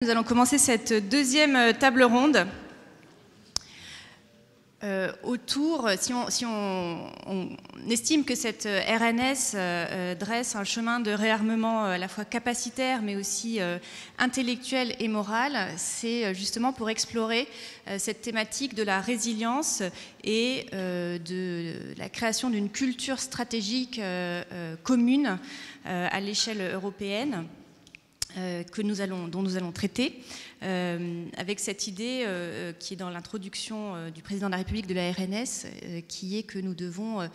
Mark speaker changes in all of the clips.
Speaker 1: Nous allons commencer cette deuxième table ronde autour, si on estime que cette RNS dresse un chemin de réarmement à la fois capacitaire mais aussi intellectuel et moral, c'est justement pour explorer cette thématique de la résilience et de la création d'une culture stratégique commune à l'échelle européenne. Dont nous allons traiter, avec cette idée qui est dans l'introduction du président de la République de la RNS, qui est que nous devons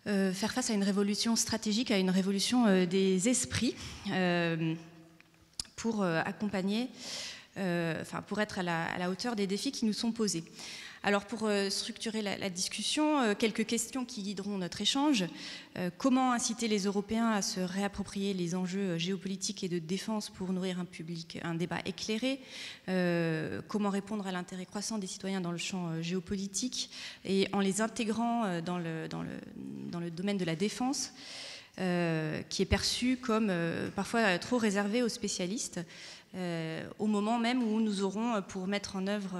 Speaker 1: faire face à une révolution stratégique, à une révolution des esprits, pour accompagner, pour être à la hauteur des défis qui nous sont posés. Alors pour structurer la discussion, quelques questions qui guideront notre échange. Comment inciter les Européens à se réapproprier les enjeux géopolitiques et de défense pour nourrir un débat éclairé? Comment répondre à l'intérêt croissant des citoyens dans le champ géopolitique et en les intégrant dans le domaine de la défense, qui est perçu comme parfois trop réservé aux spécialistes, au moment même où nous aurons, pour mettre en œuvre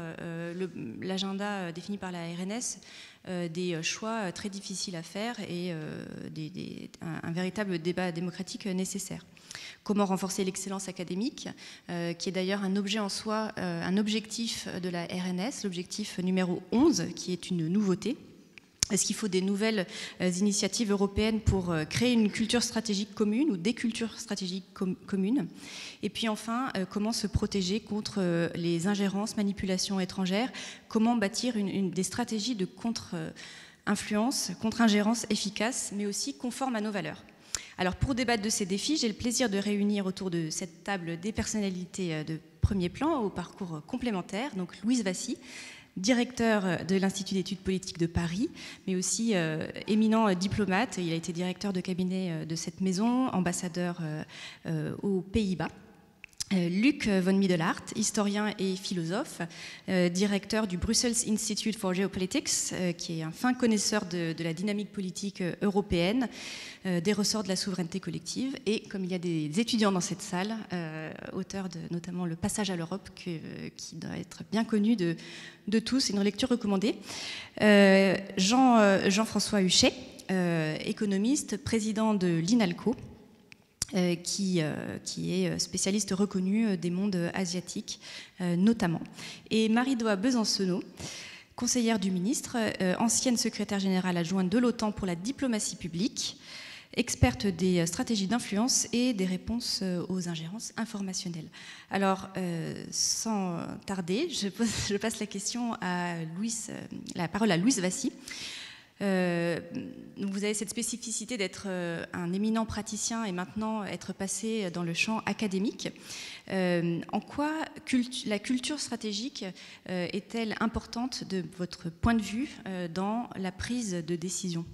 Speaker 1: l'agenda défini par la RNS, des choix très difficiles à faire et un véritable débat démocratique nécessaire. Comment renforcer l'excellence académique, qui est d'ailleurs un objet en soi, un objectif de la RNS, l'objectif numéro 11, qui est une nouveauté. Est-ce qu'il faut des nouvelles initiatives européennes pour créer une culture stratégique commune ou des cultures stratégiques communes? Et puis enfin, comment se protéger contre les ingérences, manipulations étrangères? Comment bâtir des stratégies de contre-influence, contre-ingérence efficaces, mais aussi conformes à nos valeurs? Alors pour débattre de ces défis, j'ai le plaisir de réunir autour de cette table des personnalités de premier plan au parcours complémentaire. Donc Louis Vassy, directeur de l'Institut d'études politiques de Paris, mais aussi éminent diplomate. Il a été directeur de cabinet de cette maison, ambassadeur aux Pays-Bas. Luc von Middelaert, historien et philosophe, directeur du Brussels Institute for Geopolitics, qui est un fin connaisseur de la dynamique politique européenne, des ressorts de la souveraineté collective, et comme il y a des étudiants dans cette salle, auteur de notamment Le Passage à l'Europe, qui doit être bien connu de tous, une lecture recommandée. Jean-François Huchet, économiste, président de l'INALCO, qui est spécialiste reconnu des mondes asiatiques notamment. Et Marie-Doa Besancenot, conseillère du ministre, ancienne secrétaire générale adjointe de l'OTAN pour la diplomatie publique, experte des stratégies d'influence et des réponses aux ingérences informationnelles. Alors, sans tarder, je passe la parole à Louis Vassy. Vous avez cette spécificité d'être un éminent praticien et maintenant être passé dans le champ académique. En quoi la culture stratégique est-elle importante de votre point de vue dans la prise de décision?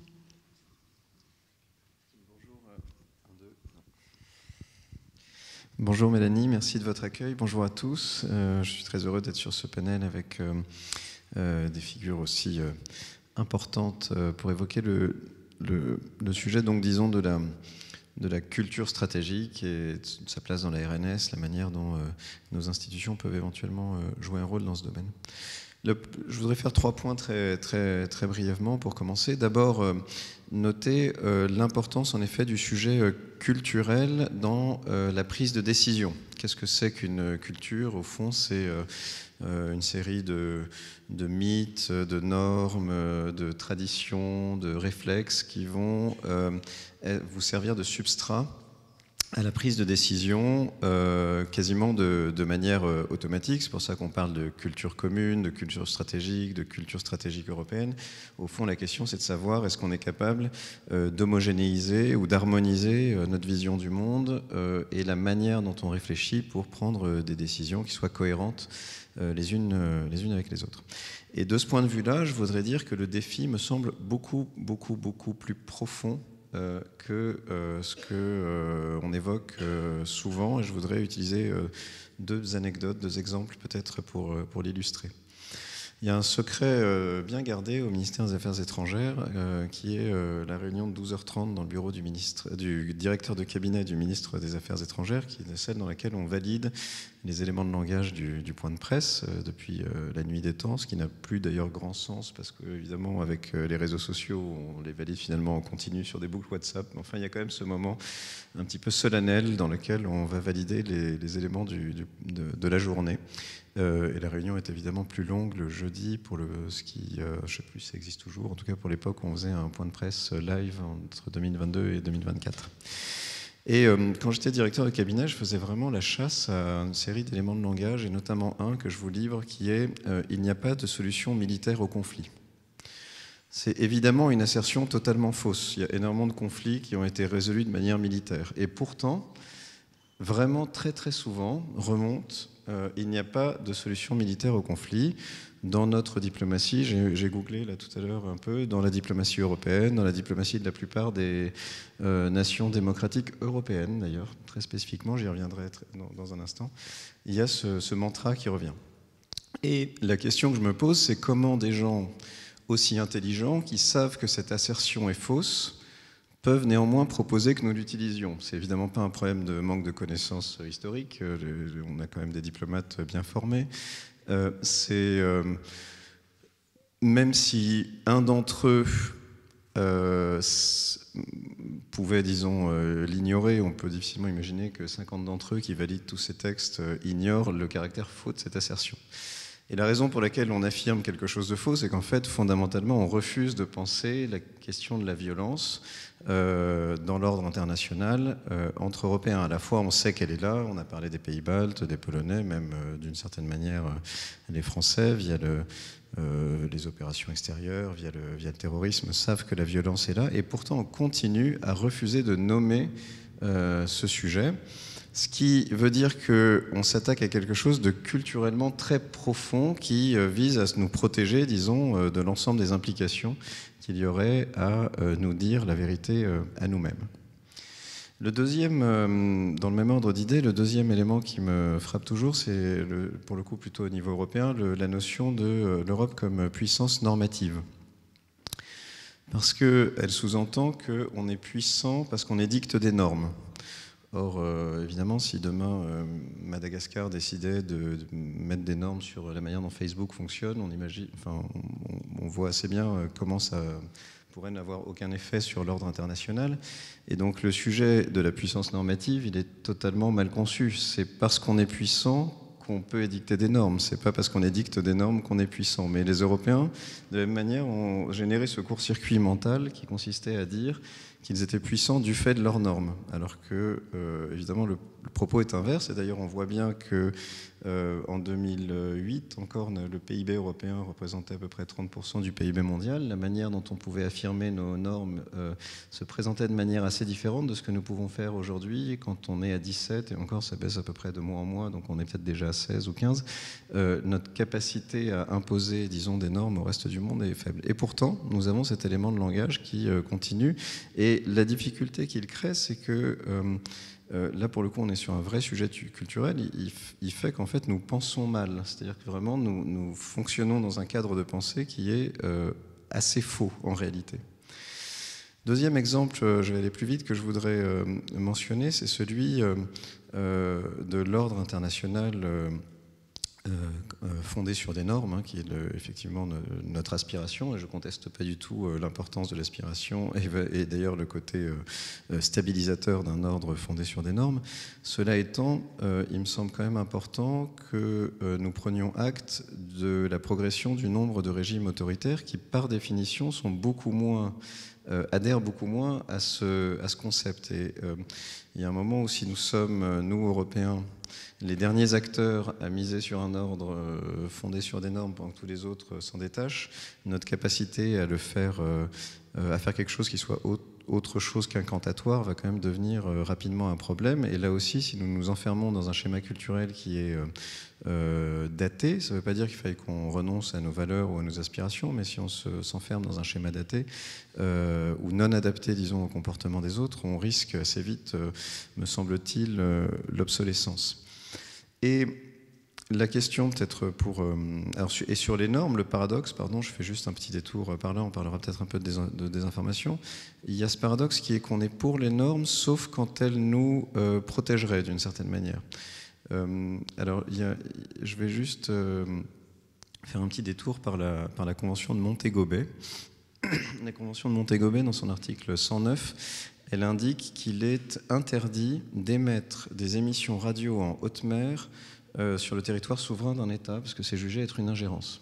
Speaker 2: Bonjour Mélanie, merci de votre accueil. Bonjour à tous. Je suis très heureux d'être sur ce panel avec des figures aussi importante pour évoquer le sujet, donc disons, de la culture stratégique et de sa place dans la RNS, la manière dont nos institutions peuvent éventuellement jouer un rôle dans ce domaine. Je voudrais faire 3 points très brièvement pour commencer. D'abord, noter l'importance en effet du sujet culturel dans la prise de décision. Qu'est-ce que c'est qu'une culture? Au fond, c'est une série de mythes, de normes, de traditions, de réflexes qui vont vous servir de substrat à la prise de décision quasiment de manière automatique. C'est pour ça qu'on parle de culture commune, de culture stratégique européenne. Au fond, la question, c'est de savoir est-ce qu'on est capable d'homogénéiser ou d'harmoniser notre vision du monde et la manière dont on réfléchit pour prendre des décisions qui soient cohérentes les unes avec les autres. Et de ce point de vue-là, je voudrais dire que le défi me semble beaucoup plus profond que ce qu'on évoque souvent. Et je voudrais utiliser 2 anecdotes, 2 exemples peut-être pour l'illustrer. Il y a un secret bien gardé au ministère des Affaires étrangères, qui est la réunion de 12h30 dans le bureau du directeur de cabinet du ministre des Affaires étrangères, qui est celle dans laquelle on valide les éléments de langage du point de presse depuis la nuit des temps, ce qui n'a plus d'ailleurs grand sens, parce que évidemment avec les réseaux sociaux, on les valide finalement en continu sur des boucles WhatsApp. Mais enfin, il y a quand même ce moment un petit peu solennel dans lequel on va valider les éléments de la journée. Et la réunion est évidemment plus longue le jeudi pour ce qui, je ne sais plus si ça existe toujours, en tout cas pour l'époque on faisait un point de presse live entre 2022 et 2024. Et quand j'étais directeur de cabinet, je faisais vraiment la chasse à une série d'éléments de langage, et notamment un que je vous livre qui est « Il n'y a pas de solution militaire au conflit ». C'est évidemment une assertion totalement fausse. Il y a énormément de conflits qui ont été résolus de manière militaire. Et pourtant, vraiment très très souvent remonte il n'y a pas de solution militaire au conflit. Dans notre diplomatie, j'ai googlé là tout à l'heure un peu, dans la diplomatie européenne, dans la diplomatie de la plupart des nations démocratiques européennes d'ailleurs, très spécifiquement, j'y reviendrai dans un instant, il y a ce mantra qui revient. Et la question que je me pose, c'est comment des gens aussi intelligents, qui savent que cette assertion est fausse, peuvent néanmoins proposer que nous l'utilisions. C'est évidemment pas un problème de manque de connaissances historiques, on a quand même des diplomates bien formés. Même si un d'entre eux pouvait, disons, l'ignorer, on peut difficilement imaginer que 50 d'entre eux qui valident tous ces textes ignorent le caractère faux de cette assertion. Et la raison pour laquelle on affirme quelque chose de faux, c'est qu'en fait, fondamentalement, on refuse de penser la question de la violence dans l'ordre international entre Européens. À la fois, on sait qu'elle est là, on a parlé des pays baltes, des Polonais, même d'une certaine manière les Français, via les opérations extérieures, via le terrorisme, savent que la violence est là, et pourtant on continue à refuser de nommer ce sujet. Ce qui veut dire qu'on s'attaque à quelque chose de culturellement très profond qui vise à nous protéger, disons, de l'ensemble des implications qu'il y aurait à nous dire la vérité à nous-mêmes. Le deuxième, dans le même ordre d'idée, le deuxième élément qui me frappe toujours, c'est pour le coup plutôt au niveau européen, la notion de l'Europe comme puissance normative. Parce qu'elle sous-entend qu'on est puissant parce qu'on édicte des normes. Or, évidemment, si demain Madagascar décidait de mettre des normes sur la manière dont Facebook fonctionne, on voit assez bien comment ça pourrait n'avoir aucun effet sur l'ordre international. Et donc le sujet de la puissance normative, il est totalement mal conçu. C'est parce qu'on est puissant qu'on peut édicter des normes. C'est pas parce qu'on édicte des normes qu'on est puissant. Mais les Européens, de la même manière, ont généré ce court-circuit mental qui consistait à dire qu'ils étaient puissants du fait de leurs normes. Alors que, évidemment, le propos est inverse. Et d'ailleurs, on voit bien que en 2008, encore, le PIB européen représentait à peu près 30% du PIB mondial. La manière dont on pouvait affirmer nos normes se présentait de manière assez différente de ce que nous pouvons faire aujourd'hui. Quand on est à 17, et encore, ça baisse à peu près de mois en mois, donc on est peut-être déjà à 16 ou 15, notre capacité à imposer, disons, des normes au reste du monde est faible. Et pourtant, nous avons cet élément de langage qui continue. Et la difficulté qu'il crée, c'est que là, pour le coup, on est sur un vrai sujet culturel. Il fait qu'en fait, nous pensons mal. C'est-à-dire que vraiment, nous fonctionnons dans un cadre de pensée qui est assez faux, en réalité. Deuxième exemple, je vais aller plus vite, que je voudrais mentionner, c'est celui de l'ordre international fondé sur des normes, qui est effectivement notre aspiration, et je ne conteste pas du tout l'importance de l'aspiration et d'ailleurs le côté stabilisateur d'un ordre fondé sur des normes. Cela étant, il me semble quand même important que nous prenions acte de la progression du nombre de régimes autoritaires qui, par définition, sont beaucoup moins adhèrent beaucoup moins à ce concept. Et il y a un moment où si nous sommes, nous, Européens, les derniers acteurs à miser sur un ordre fondé sur des normes pendant que tous les autres s'en détachent, notre capacité à faire quelque chose qui soit autre chose qu'incantatoire va quand même devenir rapidement un problème. Et là aussi, si nous nous enfermons dans un schéma culturel qui est daté, ça ne veut pas dire qu'il faille qu'on renonce à nos valeurs ou à nos aspirations, mais si on s'enferme dans un schéma daté ou non adapté, disons, au comportement des autres, on risque assez vite, me semble-t-il, l'obsolescence. Et La question peut-être et sur les normes, le paradoxe, pardon, je fais juste un petit détour par là, on parlera peut-être un peu de désinformation. Il y a ce paradoxe qui est qu'on est pour les normes, sauf quand elles nous protégeraient d'une certaine manière. Alors, je vais juste faire un petit détour par la Convention de Montego Bay. La Convention de Montego Bay, dans son article 109, elle indique qu'il est interdit d'émettre des émissions radio en haute mer sur le territoire souverain d'un État, parce que c'est jugé être une ingérence.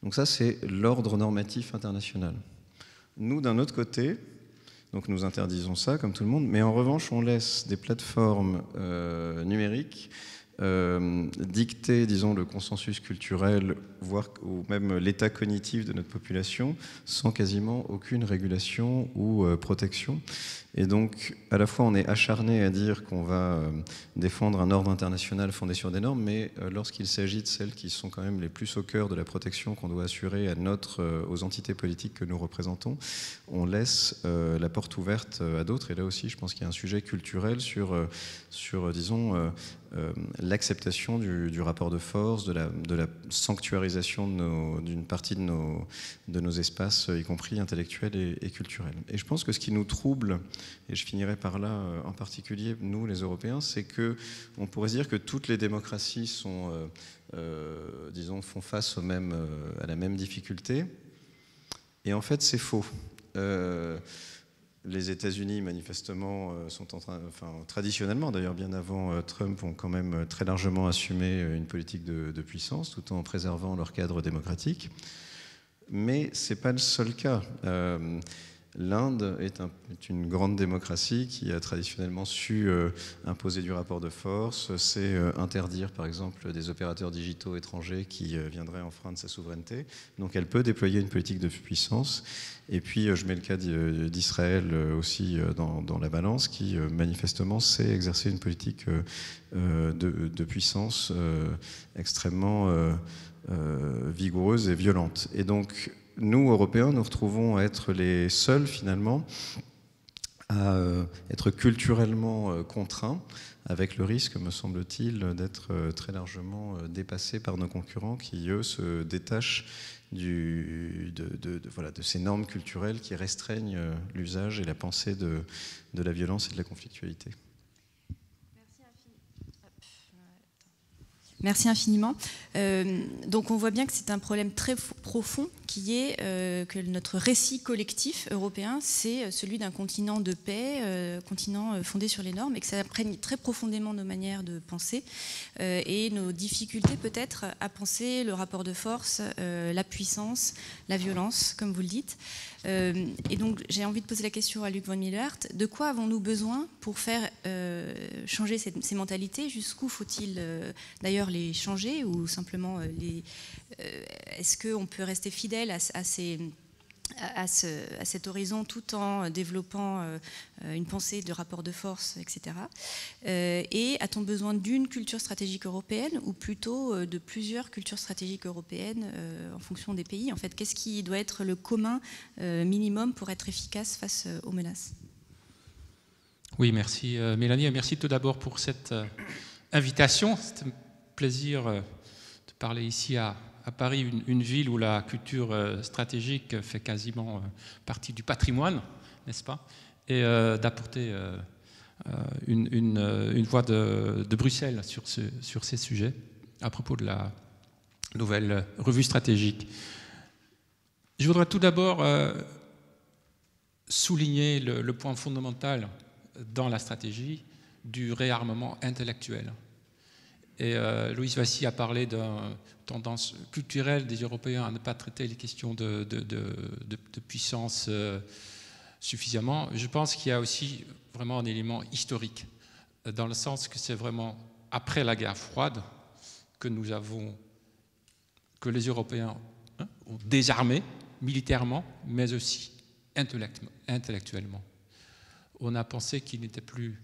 Speaker 2: Donc ça, c'est l'ordre normatif international. Nous, d'un autre côté, donc nous interdisons ça, comme tout le monde, mais en revanche, on laisse des plateformes numériques dicter, disons, le consensus culturel, voire ou même l'état cognitif de notre population, sans quasiment aucune régulation ou protection. Et donc, à la fois, on est acharné à dire qu'on va défendre un ordre international fondé sur des normes, mais lorsqu'il s'agit de celles qui sont quand même les plus au cœur de la protection qu'on doit assurer aux entités politiques que nous représentons, on laisse la porte ouverte à d'autres. Et là aussi, je pense qu'il y a un sujet culturel sur disons, l'acceptation du rapport de force, de la sanctuarisation d'une partie de nos espaces, y compris intellectuels et culturels. Et je pense que ce qui nous trouble, et je finirai par là en particulier, nous les Européens, c'est qu'on pourrait se dire que toutes les démocraties disons, font face à la même difficulté. Et en fait, c'est faux. Les États-Unis, manifestement, sont traditionnellement, d'ailleurs bien avant Trump, ont quand même très largement assumé une politique de puissance, tout en préservant leur cadre démocratique. Mais ce n'est pas le seul cas. L'Inde est une grande démocratie qui a traditionnellement su imposer du rapport de force, c'est interdire par exemple des opérateurs digitaux étrangers qui viendraient enfreindre sa souveraineté. Donc elle peut déployer une politique de puissance. Et puis je mets le cas d'Israël aussi dans la balance, qui manifestement sait exercer une politique de puissance extrêmement vigoureuse et violente. Et donc nous, Européens, nous retrouvons à être les seuls, finalement, à être culturellement contraints, avec le risque, me semble-t-il, d'être très largement dépassés par nos concurrents qui, eux, se détachent de ces normes culturelles qui restreignent l'usage et la pensée de la violence et de la conflictualité.
Speaker 1: Merci infiniment. Donc on voit bien que c'est un problème très profond qui est que notre récit collectif européen, c'est celui d'un continent de paix, continent fondé sur les normes, et que ça imprègne très profondément nos manières de penser et nos difficultés peut-être à penser le rapport de force, la puissance, la violence, comme vous le dites. Et donc j'ai envie de poser la question à Luc von Miellehart. De quoi avons-nous besoin pour faire changer ces mentalités? Jusqu'où faut-il d'ailleurs les changer, ou simplement est-ce qu'on peut rester fidèle à cet horizon tout en développant une pensée de rapport de force, etc. Et a-t-on besoin d'une culture stratégique européenne ou plutôt de plusieurs cultures stratégiques européennes en fonction des pays? En fait, qu'est-ce qui doit être le commun minimum pour être efficace face aux menaces?
Speaker 3: Oui, merci Mélanie, et merci tout d'abord pour cette invitation. C'est un plaisir de parler ici à Paris, une ville où la culture stratégique fait quasiment partie du patrimoine, n'est-ce pas, et d'apporter une voix de Bruxelles sur ces sujets à propos de la nouvelle revue stratégique. Je voudrais tout d'abord souligner le point fondamental dans la stratégie du réarmement intellectuel. Et Louise Vassy a parlé d'une tendance culturelle des Européens à ne pas traiter les questions de puissance suffisamment. Je pense qu'il y a aussi vraiment un élément historique, dans le sens que c'est vraiment après la guerre froide que les Européens ont désarmé militairement, mais aussi intellectuellement. On a pensé qu'il n'était plus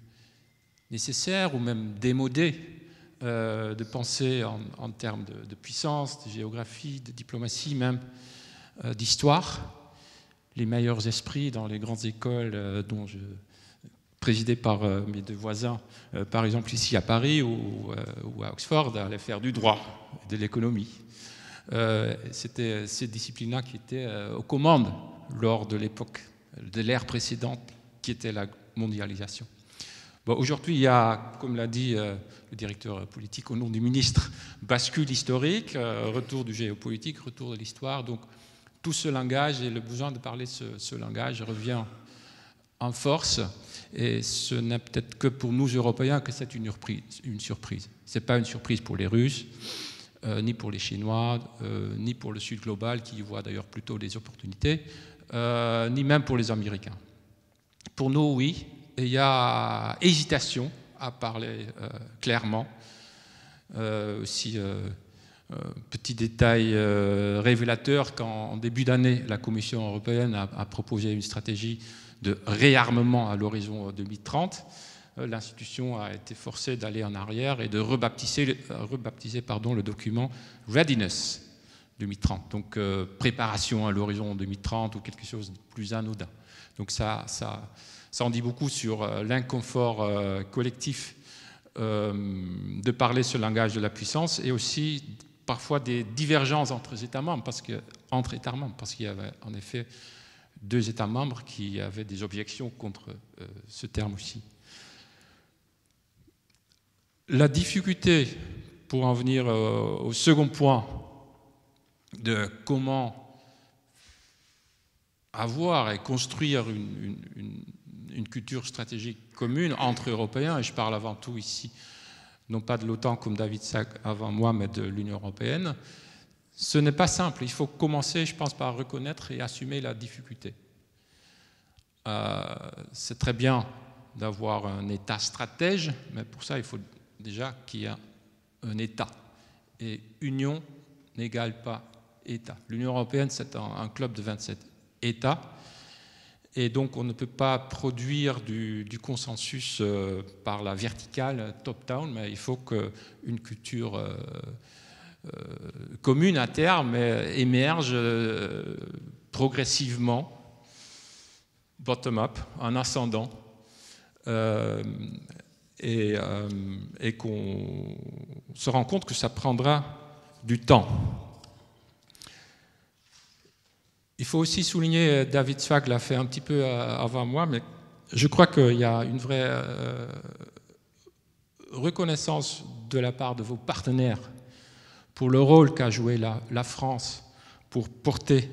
Speaker 3: nécessaire ou même démodé de penser en termes de puissance, de géographie, de diplomatie, même d'histoire. Les meilleurs esprits dans les grandes écoles dont je présidé par mes deux voisins, par exemple ici à Paris ou à Oxford, allaient faire du droit, de l'économie. C'était ces disciplines-là qui étaient aux commandes lors de l'époque, de l'ère précédente, qui était la mondialisation. Bon, aujourd'hui, il y a, comme l'a dit le directeur politique au nom du ministre, bascule historique, retour du géopolitique, retour de l'histoire. Donc, tout ce langage et le besoin de parler ce langage revient en force. Et ce n'est peut-être que pour nous, Européens, que c'est une surprise. Ce n'est pas une surprise pour les Russes, ni pour les Chinois, ni pour le Sud global, qui y voit d'ailleurs plutôt des opportunités, ni même pour les Américains. Pour nous, oui, il y a hésitation à parler clairement. Aussi, petit détail révélateur, qu'en début d'année, la Commission européenne a proposé une stratégie de réarmement à l'horizon 2030. L'institution a été forcée d'aller en arrière et de rebaptiser le document Readiness 2030, donc préparation à l'horizon 2030 ou quelque chose de plus anodin. Donc ça en dit beaucoup sur l'inconfort collectif de parler ce langage de la puissance, et aussi parfois des divergences entre États membres, parce qu'il y avait en effet 2 États membres qui avaient des objections contre ce terme aussi. La difficulté, pour en venir au second point, de comment avoir et construire une culture stratégique commune entre Européens, et je parle avant tout ici, non pas de l'OTAN comme David Sack avant moi, mais de l'Union européenne, ce n'est pas simple. Il faut commencer, je pense, par reconnaître et assumer la difficulté. C'est très bien d'avoir un État stratège, mais pour ça, il faut déjà qu'il y ait un État. Et union n'égale pas État. L'Union européenne, c'est un club de 27 États. Et donc, on ne peut pas produire du consensus par la verticale, top-down, mais il faut qu'une culture commune à terme émerge progressivement, bottom-up, en ascendant, et qu'on se rend compte que ça prendra du temps. Il faut aussi souligner, David Zweig l'a fait un petit peu avant moi, mais je crois qu'il y a une vraie reconnaissance de la part de vos partenaires pour le rôle qu'a joué la France pour porter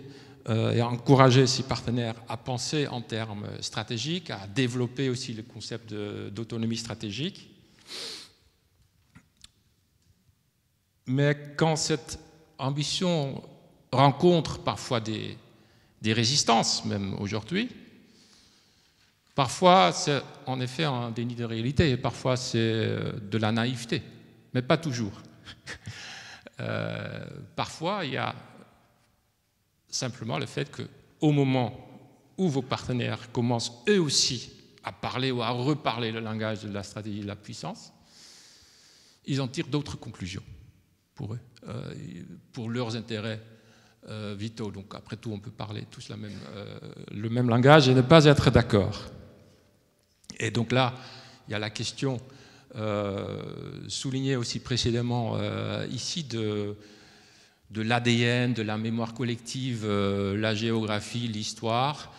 Speaker 3: et encourager ses partenaires à penser en termes stratégiques, à développer aussi le concept d'autonomie stratégique. Mais quand cette ambition rencontre parfois des résistances, même aujourd'hui, parfois c'est en effet un déni de réalité, et parfois c'est de la naïveté, mais pas toujours. Parfois, il y a simplement le fait qu'au moment où vos partenaires commencent eux aussi à parler ou à reparler le langage de la stratégie de la puissance, ils en tirent d'autres conclusions pour eux, pour leurs intérêts vitaux. Donc après tout, on peut parler tous le même langage et ne pas être d'accord. Et donc là, il y a la question soulignée aussi précédemment ici de l'ADN, de la mémoire collective, la géographie, l'histoire.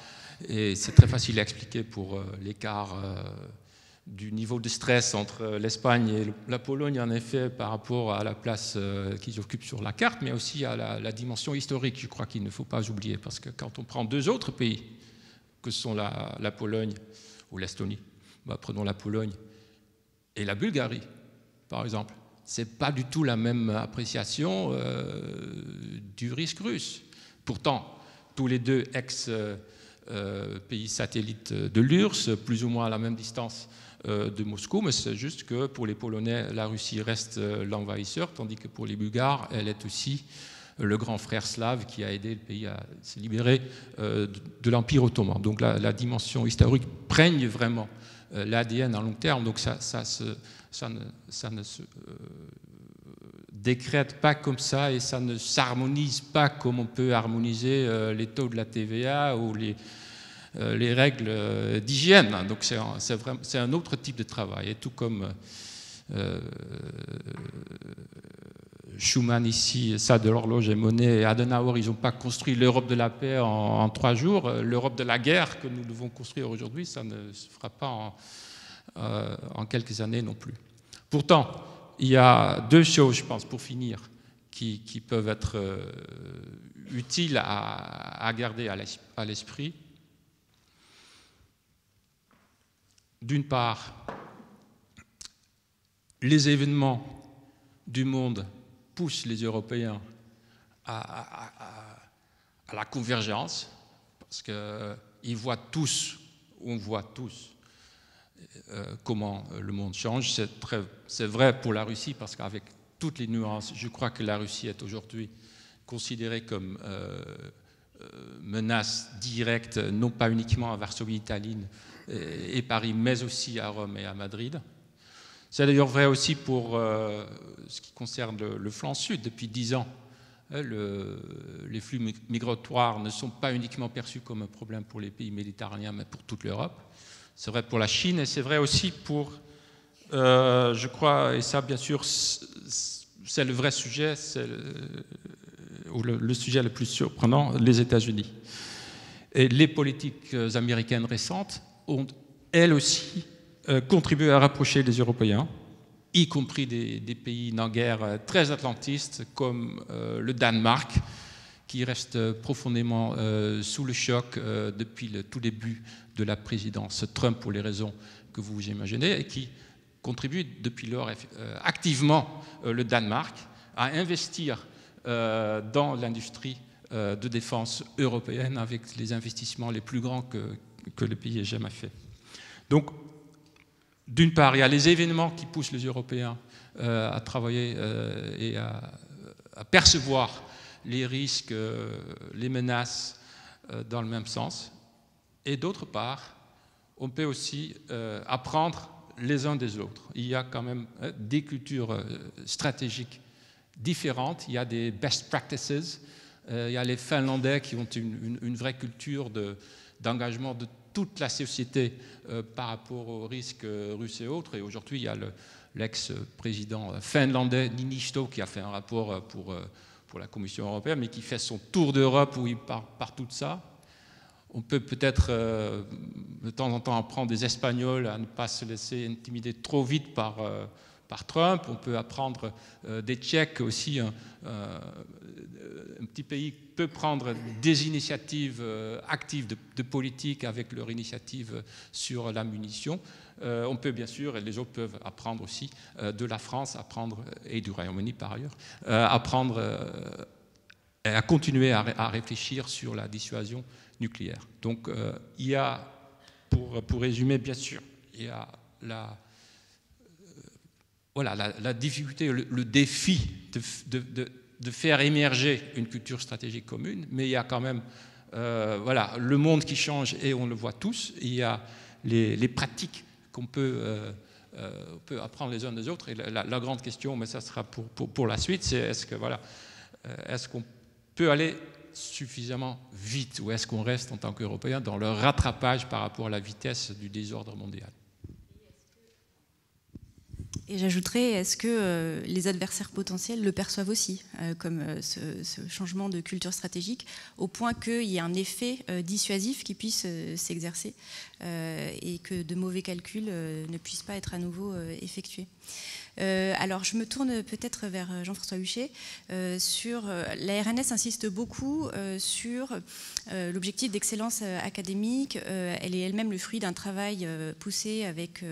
Speaker 3: Et c'est très facile à expliquer pour l'écart du niveau de stress entre l'Espagne et la Pologne, en effet, par rapport à la place qu'ils occupent sur la carte, mais aussi à la dimension historique, je crois qu'il ne faut pas oublier. Parce que quand on prend 2 autres pays, que sont la Pologne ou l'Estonie, prenons la Pologne et la Bulgarie, par exemple, ce n'est pas du tout la même appréciation du risque russe. Pourtant, tous les 2 ex-pays satellites de l'URSS, plus ou moins à la même distance de Moscou, mais c'est juste que pour les Polonais, la Russie reste l'envahisseur, tandis que pour les Bulgares, elle est aussi le grand frère slave qui a aidé le pays à se libérer de l'Empire ottoman. Donc la dimension historique prègne vraiment l'ADN à long terme, donc ça ne se décrète pas comme ça, et ça ne s'harmonise pas comme on peut harmoniser les taux de la TVA ou les règles d'hygiène. Donc c'est un autre type de travail. Et tout comme Schuman ici, ça de l'horloge et Monet et Adenauer, ils n'ont pas construit l'Europe de la paix en 3 jours. L'Europe de la guerre que nous devons construire aujourd'hui, ça ne se fera pas en quelques années non plus. Pourtant, il y a 2 choses, je pense, pour finir, qui peuvent être utiles à garder à l'esprit. D'une part, les événements du monde poussent les Européens à la convergence, parce qu'ils voient tous, on voit tous comment le monde change. C'est vrai pour la Russie, parce qu'avec toutes les nuances, je crois que la Russie est aujourd'hui considérée comme menace directe, non pas uniquement à Varsovie, Tallinn et Paris, mais aussi à Rome et à Madrid. C'est d'ailleurs vrai aussi pour ce qui concerne le flanc sud. Depuis 10 ans, les flux migratoires ne sont pas uniquement perçus comme un problème pour les pays méditerranéens, mais pour toute l'Europe. C'est vrai pour la Chine et c'est vrai aussi pour, je crois, et ça bien sûr, c'est le vrai sujet, c'est le sujet le plus surprenant, les États-Unis. Et les politiques américaines récentes ont, elles aussi, contribué à rapprocher les Européens, y compris des pays non-guerre très atlantistes comme le Danemark, qui reste profondément sous le choc depuis le tout début de la présidence Trump pour les raisons que vous imaginez, et qui contribue depuis lors activement le Danemark à investir dans l'industrie de défense européenne avec les investissements les plus grands que le pays ait jamais fait. Donc, d'une part, il y a les événements qui poussent les Européens à travailler et à percevoir les risques, les menaces dans le même sens. Et d'autre part, on peut aussi apprendre les uns des autres. Il y a quand même des cultures stratégiques différentes. Il y a des best practices. Il y a les Finlandais qui ont une vraie culture d'engagement de toute la société par rapport aux risques russes et autres. Et aujourd'hui, il y a l'ex-président finlandais Niinisto qui a fait un rapport pour la Commission européenne, mais qui fait son tour d'Europe où il part partout de ça. On peut peut-être de temps en temps apprendre des Espagnols à ne pas se laisser intimider trop vite par Trump. On peut apprendre des Tchèques aussi. Un petit pays peut prendre des initiatives actives de politique avec leur initiative sur la munition. On peut bien sûr, et les autres peuvent apprendre aussi de la France, et du Royaume-Uni par ailleurs, apprendre et à continuer à réfléchir sur la dissuasion nucléaire. Donc il y a, pour résumer bien sûr, il y a la difficulté, le défi de faire émerger une culture stratégique commune, mais il y a quand même le monde qui change et on le voit tous. Il y a les pratiques qu'on peut apprendre les uns des autres. Et la grande question, mais ça sera pour la suite, c'est est-ce qu'on peut aller suffisamment vite ou est-ce qu'on reste en tant qu'Européens dans le rattrapage par rapport à la vitesse du désordre mondial?
Speaker 1: Et j'ajouterais, est-ce que les adversaires potentiels le perçoivent aussi comme ce changement de culture stratégique, au point qu'il y ait un effet dissuasif qui puisse s'exercer et que de mauvais calculs ne puissent pas être à nouveau effectués. Alors, je me tourne peut-être vers Jean-François Huchet. La RNS insiste beaucoup sur l'objectif d'excellence académique. Elle est elle-même le fruit d'un travail poussé avec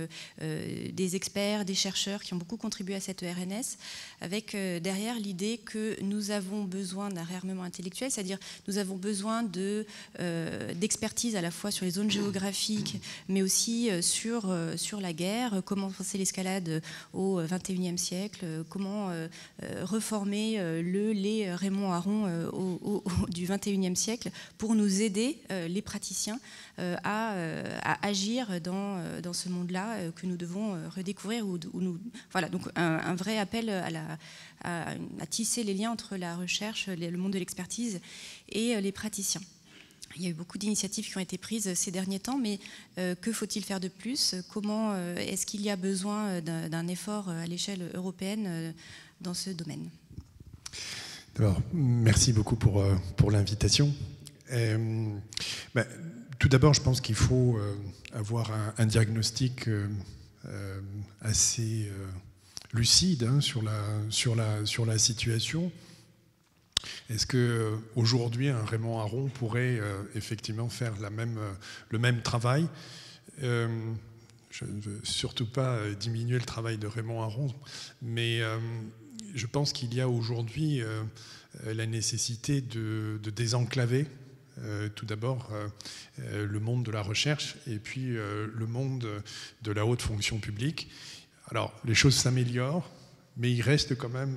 Speaker 1: des experts, des chercheurs qui ont beaucoup contribué à cette RNS, avec derrière l'idée que nous avons besoin d'un réarmement intellectuel, c'est-à-dire nous avons besoin d'expertise à la fois sur les zones géographiques, mais aussi sur la guerre, comment penser l'escalade au XXIe siècle, comment reformer les Raymond Aron du XXIe siècle pour nous aider, les praticiens, à agir dans ce monde-là que nous devons redécouvrir. Voilà, donc un vrai appel à tisser les liens entre la recherche, le monde de l'expertise et les praticiens. Il y a eu beaucoup d'initiatives qui ont été prises ces derniers temps, mais que faut-il faire de plus? Comment est-ce qu'il y a besoin d'un effort à l'échelle européenne dans ce domaine?
Speaker 4: Alors, merci beaucoup pour l'invitation. Tout d'abord, je pense qu'il faut avoir un diagnostic assez lucide sur la situation. Est-ce qu'aujourd'hui, un Raymond Aron pourrait effectivement faire le même travail? Je ne veux surtout pas diminuer le travail de Raymond Aron, mais je pense qu'il y a aujourd'hui la nécessité de désenclaver tout d'abord le monde de la recherche et puis le monde de la haute fonction publique. Alors, les choses s'améliorent, mais il reste quand même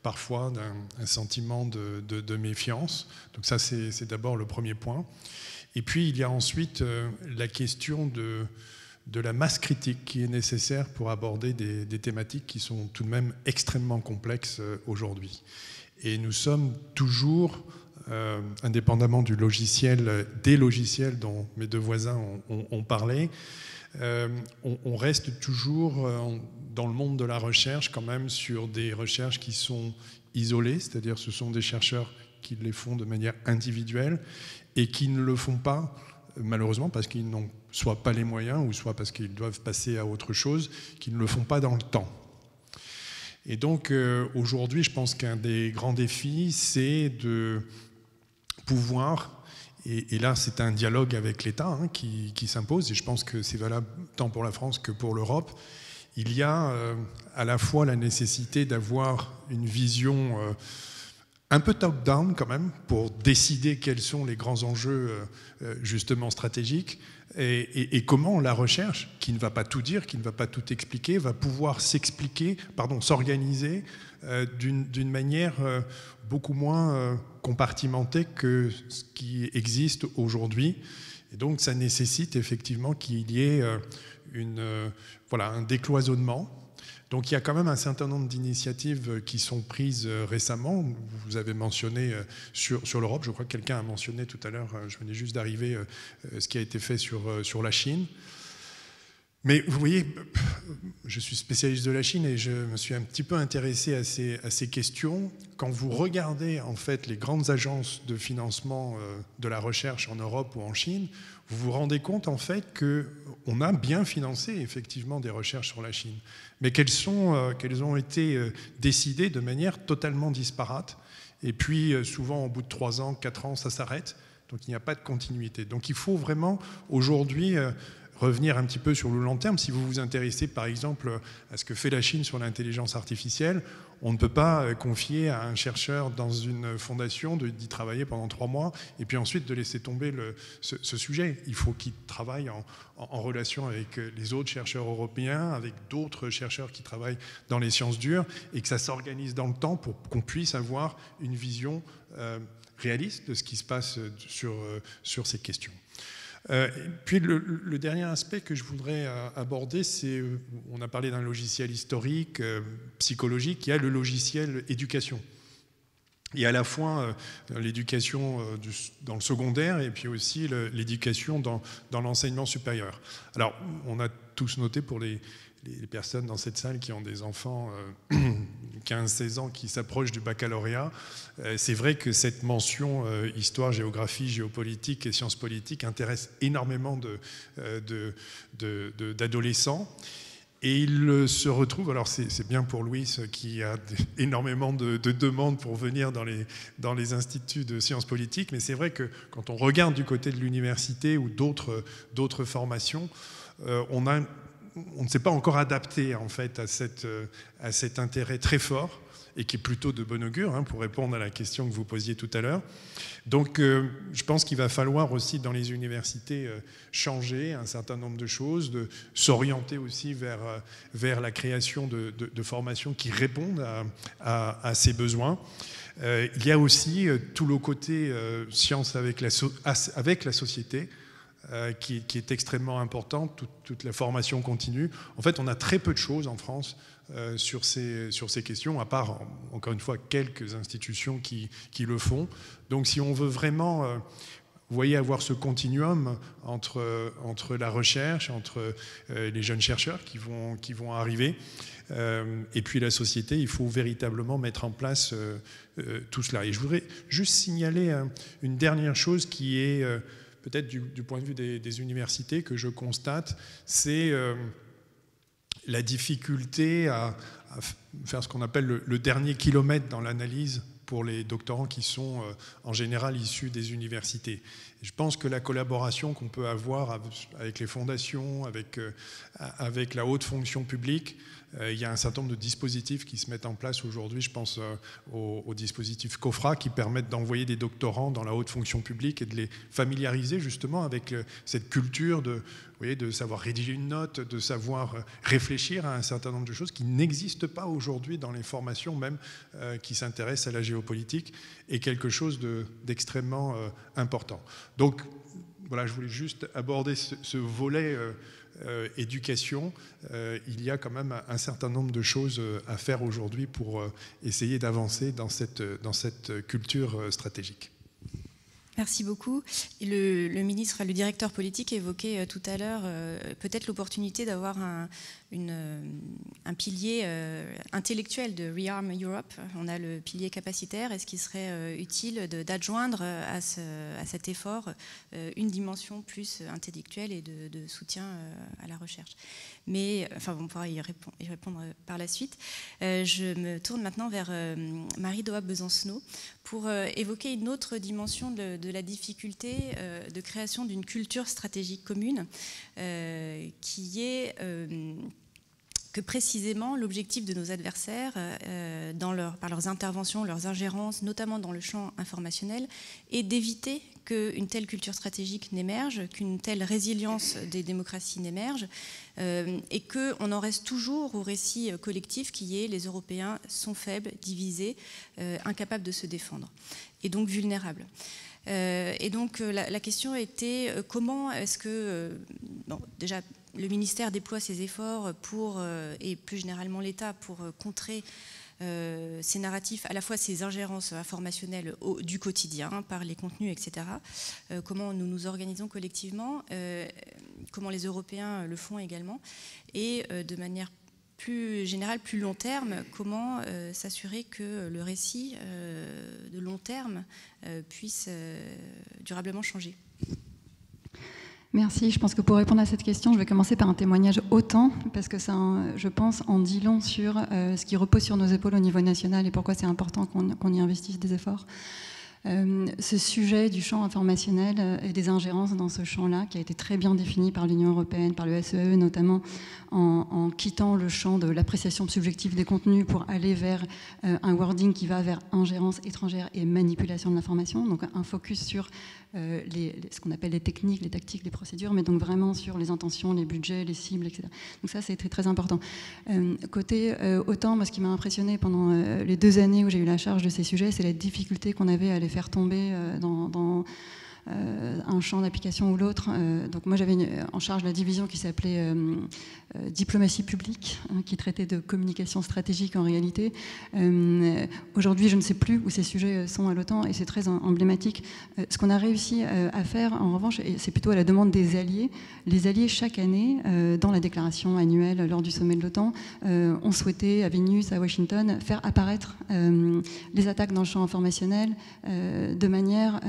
Speaker 4: parfois un sentiment de méfiance. Donc ça, c'est d'abord le premier point. Et puis, il y a ensuite la question de la masse critique qui est nécessaire pour aborder des thématiques qui sont tout de même extrêmement complexes aujourd'hui. Et nous sommes toujours, indépendamment des logiciels dont mes deux voisins ont parlé, on reste toujours dans le monde de la recherche quand même sur des recherches qui sont isolées, c'est-à-dire ce sont des chercheurs qui les font de manière individuelle et qui ne le font pas malheureusement parce qu'ils n'ont soit pas les moyens ou soit parce qu'ils doivent passer à autre chose, qui ne le font pas dans le temps. Et donc aujourd'hui, je pense qu'un des grands défis, c'est de pouvoir, et là c'est un dialogue avec l'État qui s'impose, et je pense que c'est valable tant pour la France que pour l'Europe. Il y a à la fois la nécessité d'avoir une vision un peu top-down quand même, pour décider quels sont les grands enjeux justement stratégiques, et comment la recherche, qui ne va pas tout dire, qui ne va pas tout expliquer, va pouvoir s'organiser d'une manière beaucoup moins compartimentée que ce qui existe aujourd'hui. Et donc ça nécessite effectivement qu'il y ait un décloisonnement. Donc il y a quand même un certain nombre d'initiatives qui sont prises récemment. Vous avez mentionné sur l'Europe, je crois que quelqu'un a mentionné tout à l'heure, je venais juste d'arriver, ce qui a été fait sur la Chine. Mais vous voyez, je suis spécialiste de la Chine et je me suis un petit peu intéressé à ces questions. Quand vous regardez en fait les grandes agences de financement de la recherche en Europe ou en Chine, vous vous rendez compte en fait qu'on a bien financé effectivement des recherches sur la Chine, mais qu'elles ont été décidées de manière totalement disparate. Et puis souvent au bout de 3 ans, 4 ans, ça s'arrête. Donc il n'y a pas de continuité. Donc il faut vraiment aujourd'hui revenir un petit peu sur le long terme. Si vous vous intéressez par exemple à ce que fait la Chine sur l'intelligence artificielle, on ne peut pas confier à un chercheur dans une fondation d'y travailler pendant 3 mois et puis ensuite de laisser tomber ce sujet. Il faut qu'il travaille en relation avec les autres chercheurs européens, avec d'autres chercheurs qui travaillent dans les sciences dures, et que ça s'organise dans le temps pour qu'on puisse avoir une vision réaliste de ce qui se passe sur ces questions. Puis le dernier aspect que je voudrais aborder, c'est, on a parlé d'un logiciel historique, psychologique, il y a le logiciel éducation. Il y a à la fois l'éducation dans le secondaire et puis aussi l'éducation dans l'enseignement supérieur. Alors, on a tous noté pour les personnes dans cette salle qui ont des enfants 15-16 ans qui s'approchent du baccalauréat, c'est vrai que cette mention histoire, géographie, géopolitique et sciences politiques intéresse énormément d'adolescents. Et il se retrouve, alors c'est bien pour Louis qui a énormément de demandes pour venir dans les instituts de sciences politiques, mais c'est vrai que quand on regarde du côté de l'université ou d'autres formations, on ne s'est pas encore adapté en fait à cet intérêt très fort et qui est plutôt de bon augure, pour répondre à la question que vous posiez tout à l'heure. Donc je pense qu'il va falloir aussi dans les universités changer un certain nombre de choses, de s'orienter aussi vers la création de formations qui répondent à ces besoins. Il y a aussi tout le côté science avec la société, qui est extrêmement importante, toute la formation continue. En fait, on a très peu de choses en France sur ces questions, à part, encore une fois, quelques institutions qui le font. Donc, si on veut vraiment vous voyez avoir ce continuum entre la recherche, entre les jeunes chercheurs qui vont arriver, et puis la société. Il faut véritablement mettre en place tout cela. Et je voudrais juste signaler une dernière chose qui est peut-être du point de vue des universités que je constate, c'est la difficulté à faire ce qu'on appelle le dernier kilomètre dans l'analyse pour les doctorants qui sont en général issus des universités. Et je pense que la collaboration qu'on peut avoir avec les fondations, avec la haute fonction publique, il y a un certain nombre de dispositifs qui se mettent en place aujourd'hui. Je pense au dispositif COFRA qui permettent d'envoyer des doctorants dans la haute fonction publique et de les familiariser justement avec cette culture de savoir rédiger une note, de savoir réfléchir à un certain nombre de choses qui n'existent pas aujourd'hui dans les formations même qui s'intéressent à la géopolitique, et quelque chose d'extrêmement important. Donc voilà, je voulais juste aborder ce volet éducation. Il y a quand même un certain nombre de choses à faire aujourd'hui pour essayer d'avancer dans cette culture stratégique.
Speaker 1: Merci beaucoup. Et le ministre, le directeur politique évoquait tout à l'heure peut-être l'opportunité d'avoir un pilier intellectuel de Rearm Europe. On a le pilier capacitaire. Est-ce qu'il serait utile d'adjoindre à cet effort une dimension plus intellectuelle et de soutien à la recherche? Mais enfin, on pourra y répondre par la suite. Je me tourne maintenant vers Marie Dohat-Besancenot pour évoquer une autre dimension de la difficulté de création d'une culture stratégique commune, qui est que précisément l'objectif de nos adversaires, par leurs interventions, leurs ingérences, notamment dans le champ informationnel, est d'éviter qu'une telle culture stratégique n'émerge, qu'une telle résilience des démocraties n'émerge, et qu'on en reste toujours au récit collectif qui est « les Européens sont faibles, divisés, incapables de se défendre » et donc vulnérables. Et donc la question était comment est-ce que, déjà, le ministère déploie ses efforts et plus généralement l'État pour contrer ces narratifs, à la fois ces ingérences informationnelles du quotidien, par les contenus, etc. Comment nous nous organisons collectivement, comment les Européens le font également, et de manière plus générale, plus long terme, comment s'assurer que le récit de long terme puisse durablement changer.
Speaker 5: Merci. Je pense que pour répondre à cette question, je vais commencer par un témoignage OTAN, parce que ça, je pense, en dit long sur ce qui repose sur nos épaules au niveau national et pourquoi c'est important qu'on y investisse des efforts. Ce sujet du champ informationnel et des ingérences dans ce champ-là, qui a été très bien défini par l'Union européenne, par le SEAE notamment, en quittant le champ de l'appréciation subjective des contenus pour aller vers un wording qui va vers ingérence étrangère et manipulation de l'information, donc un focus sur ce qu'on appelle les techniques, les tactiques, les procédures, mais donc vraiment sur les intentions, les budgets, les cibles, etc. Donc ça, c'était très important. Côté OTAN, moi, ce qui m'a impressionné pendant les 2 années où j'ai eu la charge de ces sujets, c'est la difficulté qu'on avait à les faire tomber dans un champ d'application ou l'autre. Donc moi, j'avais en charge la division qui s'appelait diplomatie publique, qui traitait de communication stratégique en réalité. Aujourd'hui, je ne sais plus où ces sujets sont à l'OTAN et c'est très emblématique. Ce qu'on a réussi à faire, en revanche, et c'est plutôt à la demande des alliés, les alliés, chaque année, dans la déclaration annuelle lors du sommet de l'OTAN, ont souhaité, à Vilnius, à Washington, faire apparaître les attaques dans le champ informationnel de manière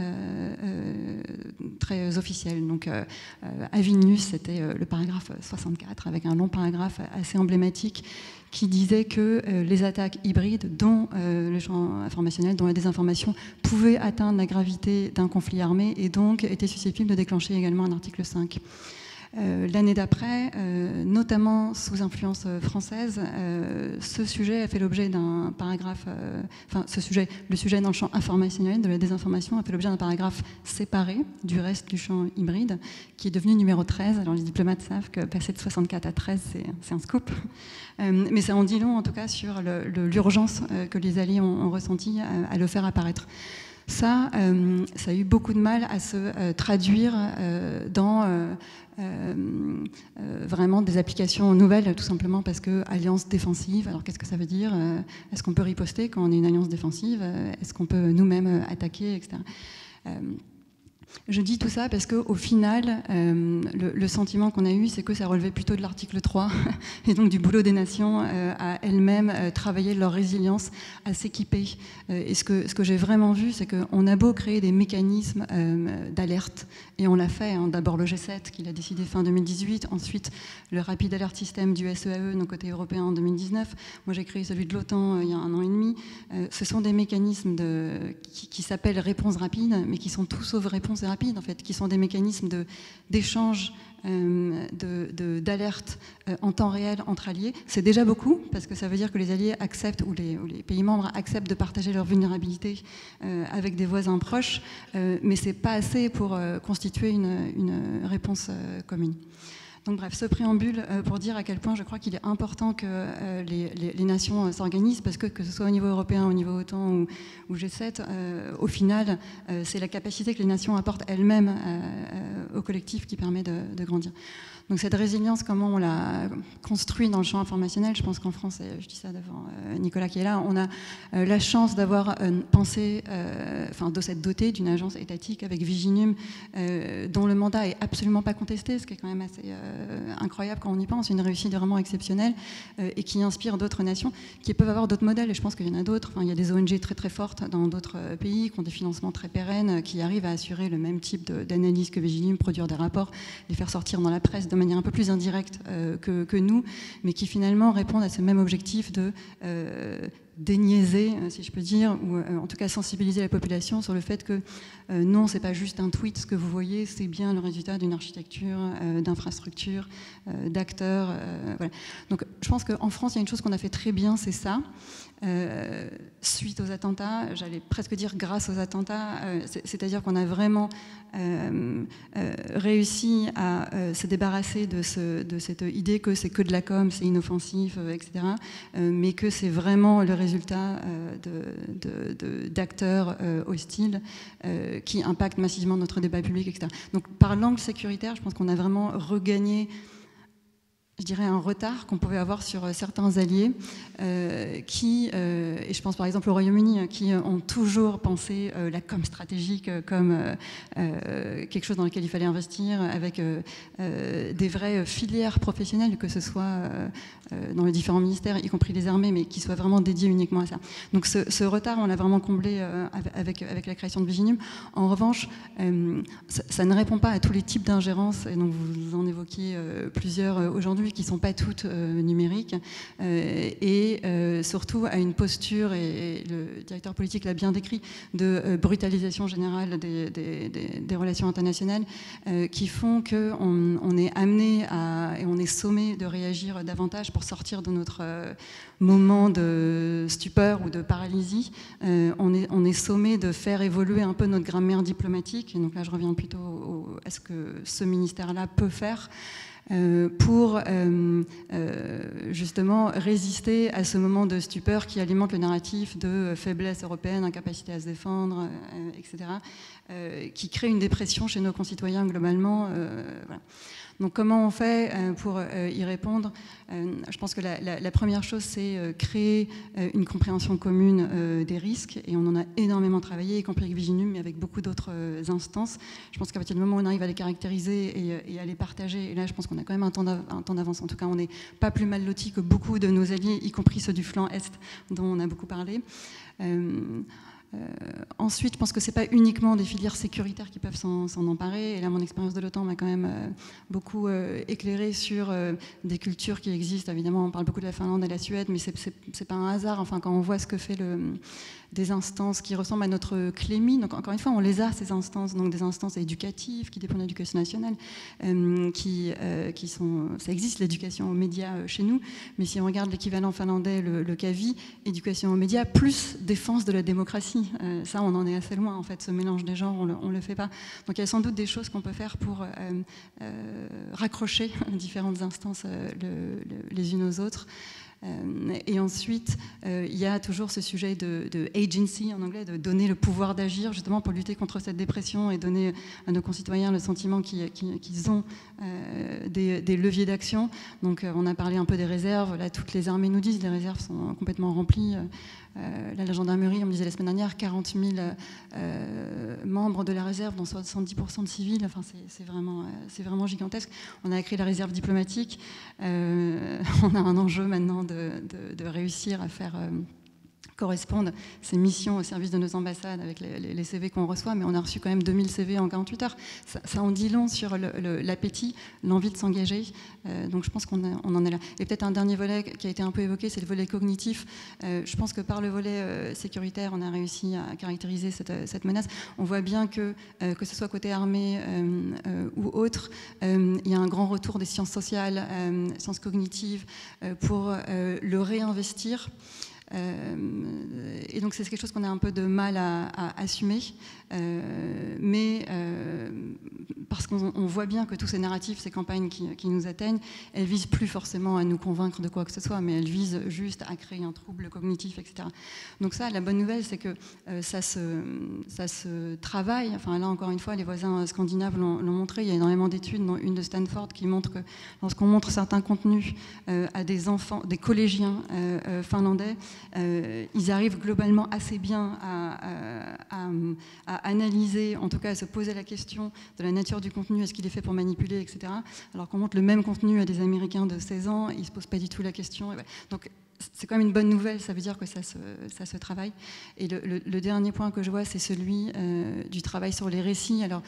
Speaker 5: très officielle. Donc, à Vilnius, c'était le paragraphe 64, avec un long paragraphe assez emblématique qui disait que les attaques hybrides, dont le champ informationnel, dont la désinformation, pouvaient atteindre la gravité d'un conflit armé et donc étaient susceptibles de déclencher également un article 5. L'année d'après, notamment sous influence française, ce sujet a fait l'objet d'un paragraphe, le sujet dans le champ informationnel de la désinformation a fait l'objet d'un paragraphe séparé du reste du champ hybride, qui est devenu numéro 13. Alors les diplomates savent que passer de 64 à 13, c'est un scoop. Mais ça en dit long, en tout cas, sur l'urgence que les alliés ont ressentie à le faire apparaître. Ça a eu beaucoup de mal à se traduire dans vraiment des applications nouvelles, tout simplement parce que alliance défensive, alors qu'est-ce que ça veut dire? Est-ce qu'on peut riposter quand on est une alliance défensive? Est-ce qu'on peut nous-mêmes attaquer, etc. Je dis tout ça parce qu'au final, le sentiment qu'on a eu, c'est que ça relevait plutôt de l'article 3 et donc du boulot des nations à elles-mêmes travailler leur résilience, à s'équiper. Et ce que j'ai vraiment vu, c'est qu'on a beau créer des mécanismes d'alerte, et on l'a fait, hein, d'abord le G7 qui l'a décidé fin 2018, ensuite le Rapid Alert System du SEAE, nos côtés européens, en 2019. Moi j'ai créé celui de l'OTAN il y a 1 an et demi. Ce sont des mécanismes qui s'appellent réponse rapide, mais qui sont tout sauf réponse rapide, en fait, qui sont des mécanismes d'échange, d'alerte en temps réel entre alliés. C'est déjà beaucoup, parce que ça veut dire que les alliés acceptent, ou les pays membres acceptent de partager leur vulnérabilité avec des voisins proches, mais c'est pas assez pour constituer une réponse commune. Donc bref, ce préambule pour dire à quel point je crois qu'il est important que les nations s'organisent, parce que ce soit au niveau européen, au niveau OTAN ou G7, au final, c'est la capacité que les nations apportent elles-mêmes au collectif qui permet de grandir. Donc cette résilience, comment on l'a construit dans le champ informationnel, je pense qu'en France, et je dis ça devant Nicolas qui est là, on a la chance d'avoir pensé, de s'être doté d'une agence étatique avec Viginum, dont le mandat est absolument pas contesté, ce qui est quand même assez incroyable quand on y pense, une réussite vraiment exceptionnelle, et qui inspire d'autres nations qui peuvent avoir d'autres modèles, et je pense qu'il y en a d'autres. Enfin, il y a des ONG très très fortes dans d'autres pays qui ont des financements très pérennes, qui arrivent à assurer le même type d'analyse que Viginum, produire des rapports, les faire sortir dans la presse de manière un peu plus indirecte que nous, mais qui finalement répondent à ce même objectif de déniaiser, si je peux dire, ou en tout cas sensibiliser la population sur le fait que non, c'est pas juste un tweet, ce que vous voyez, c'est bien le résultat d'une architecture, d'infrastructures, d'acteurs. Voilà. Donc je pense qu'en France, il y a une chose qu'on a fait très bien, c'est ça. Suite aux attentats, j'allais presque dire grâce aux attentats, c'est-à-dire qu'on a vraiment réussi à se débarrasser de cette idée que c'est que de la com, c'est inoffensif, etc., mais que c'est vraiment le résultat d'acteurs hostiles qui impactent massivement notre débat public, etc. Donc par l'angle sécuritaire, je pense qu'on a vraiment regagné, je dirais, un retard qu'on pouvait avoir sur certains alliés qui, et je pense par exemple au Royaume-Uni, qui ont toujours pensé la com stratégique comme quelque chose dans lequel il fallait investir, avec des vraies filières professionnelles, que ce soit dans les différents ministères, y compris les armées, mais qui soient vraiment dédiées uniquement à ça. Donc ce retard, on l'a vraiment comblé avec la création de Viginum. En revanche, ça ne répond pas à tous les types d'ingérences, et donc vous en évoquiez plusieurs aujourd'hui, qui ne sont pas toutes numériques, et surtout à une posture, et le directeur politique l'a bien décrit, de brutalisation générale des relations internationales, qui font qu'on est amené et on est sommé de réagir davantage pour sortir de notre moment de stupeur ou de paralysie. On est sommé de faire évoluer un peu notre grammaire diplomatique, et donc là je reviens plutôt à ce que ce ministère-là peut faire, pour justement résister à ce moment de stupeur qui alimente le narratif de faiblesse européenne, incapacité à se défendre, etc., qui crée une dépression chez nos concitoyens globalement. Voilà. Donc comment on fait pour y répondre? Je pense que la première chose, c'est créer une compréhension commune des risques, et on en a énormément travaillé, y compris avec Viginum, mais avec beaucoup d'autres instances. Je pense qu'à partir du moment où on arrive à les caractériser et à les partager, et là je pense qu'on a quand même un temps d'avance, en tout cas on n'est pas plus mal lotis que beaucoup de nos alliés, y compris ceux du flanc Est dont on a beaucoup parlé. Ensuite, je pense que ce n'est pas uniquement des filières sécuritaires qui peuvent s'en emparer. Et là, mon expérience de l'OTAN m'a quand même beaucoup éclairé sur des cultures qui existent. Évidemment, on parle beaucoup de la Finlande et de la Suède, mais ce n'est pas un hasard. Enfin, quand on voit ce que fait des instances qui ressemblent à notre Clémy, donc encore une fois, on les a, ces instances, donc des instances éducatives qui dépendent de l'éducation nationale, ça existe, l'éducation aux médias chez nous, mais si on regarde l'équivalent finlandais, le CAVI, éducation aux médias plus défense de la démocratie, ça on en est assez loin en fait, ce mélange des genres, on le fait pas. Donc il y a sans doute des choses qu'on peut faire pour raccrocher différentes instances les unes aux autres. Et ensuite, il y a toujours ce sujet de agency en anglais, de donner le pouvoir d'agir justement pour lutter contre cette dépression et donner à nos concitoyens le sentiment qu'ils ont des leviers d'action. Donc on a parlé un peu des réserves, là toutes les armées nous disent les réserves sont complètement remplies. la gendarmerie, on me disait la semaine dernière, 40 000 membres de la réserve, dont 70% de civils. Enfin, c'est vraiment gigantesque. On a créé la réserve diplomatique. On a un enjeu maintenant de réussir à faire correspondent ces missions au service de nos ambassades avec les CV qu'on reçoit, mais on a reçu quand même 2000 CV en 48 heures. Ça en dit long sur l'appétit, l'envie de s'engager. Donc je pense qu'on en est là. Et peut-être un dernier volet qui a été un peu évoqué, c'est le volet cognitif. Je pense que par le volet sécuritaire, on a réussi à caractériser cette menace. On voit bien que ce soit côté armée ou autre, il y a un grand retour des sciences sociales, sciences cognitives, pour le réinvestir. Et donc c'est quelque chose qu'on a un peu de mal à assumer, mais parce qu'on voit bien que tous ces narratifs, ces campagnes qui nous atteignent, elles visent plus forcément à nous convaincre de quoi que ce soit, mais elles visent juste à créer un trouble cognitif, etc. Donc ça, la bonne nouvelle, c'est que ça se travaille. Enfin là, encore une fois, les voisins scandinaves l'ont montré. Il y a énormément d'études, dont une de Stanford, qui montre que lorsqu'on montre certains contenus à des enfants, des collégiens finlandais, ils arrivent globalement assez bien à analyser, en tout cas à se poser la question de la nature du contenu, est-ce qu'il est fait pour manipuler, etc. Alors qu'on montre le même contenu à des Américains de 16 ans, ils ne se posent pas du tout la question. Donc c'est quand même une bonne nouvelle, ça veut dire que ça se travaille. Et le dernier point que je vois, c'est celui du travail sur les récits. Alors,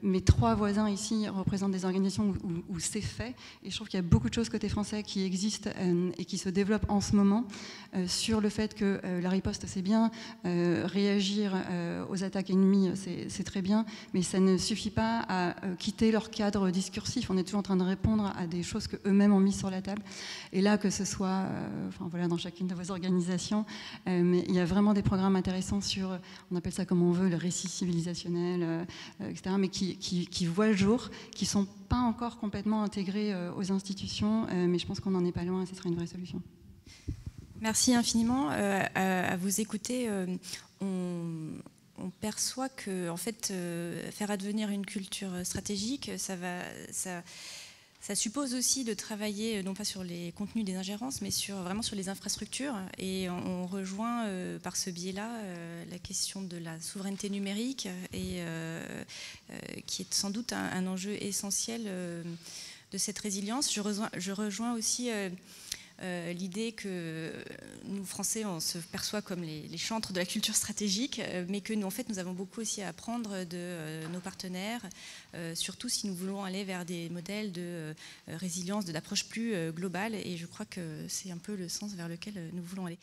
Speaker 5: mes trois voisins ici représentent des organisations où c'est fait, et je trouve qu'il y a beaucoup de choses côté français qui existent et qui se développent en ce moment sur le fait que la riposte c'est bien, réagir aux attaques ennemies c'est très bien, mais ça ne suffit pas à quitter leur cadre discursif. On est toujours en train de répondre à des choses qu'eux-mêmes ont mises sur la table, et là que ce soit dans chacune de vos organisations, mais il y a vraiment des programmes intéressants sur, on appelle ça comme on veut, le récit civilisationnel, etc., mais qui voient le jour, qui ne sont pas encore complètement intégrés aux institutions, mais je pense qu'on n'en est pas loin et ce sera une vraie solution.
Speaker 1: Merci infiniment. À vous écouter, on perçoit que en fait, faire advenir une culture stratégique, ça suppose aussi de travailler non pas sur les contenus des ingérences, mais vraiment sur les infrastructures. Et on rejoint par ce biais-là la question de la souveraineté numérique, et qui est sans doute un enjeu essentiel de cette résilience. Je rejoins aussi l'idée que nous, Français, on se perçoit comme les chantres de la culture stratégique, mais que nous, en fait, nous avons beaucoup aussi à apprendre de nos partenaires, surtout si nous voulons aller vers des modèles de résilience, d'approche plus globale, et je crois que c'est un peu le sens vers lequel nous voulons aller.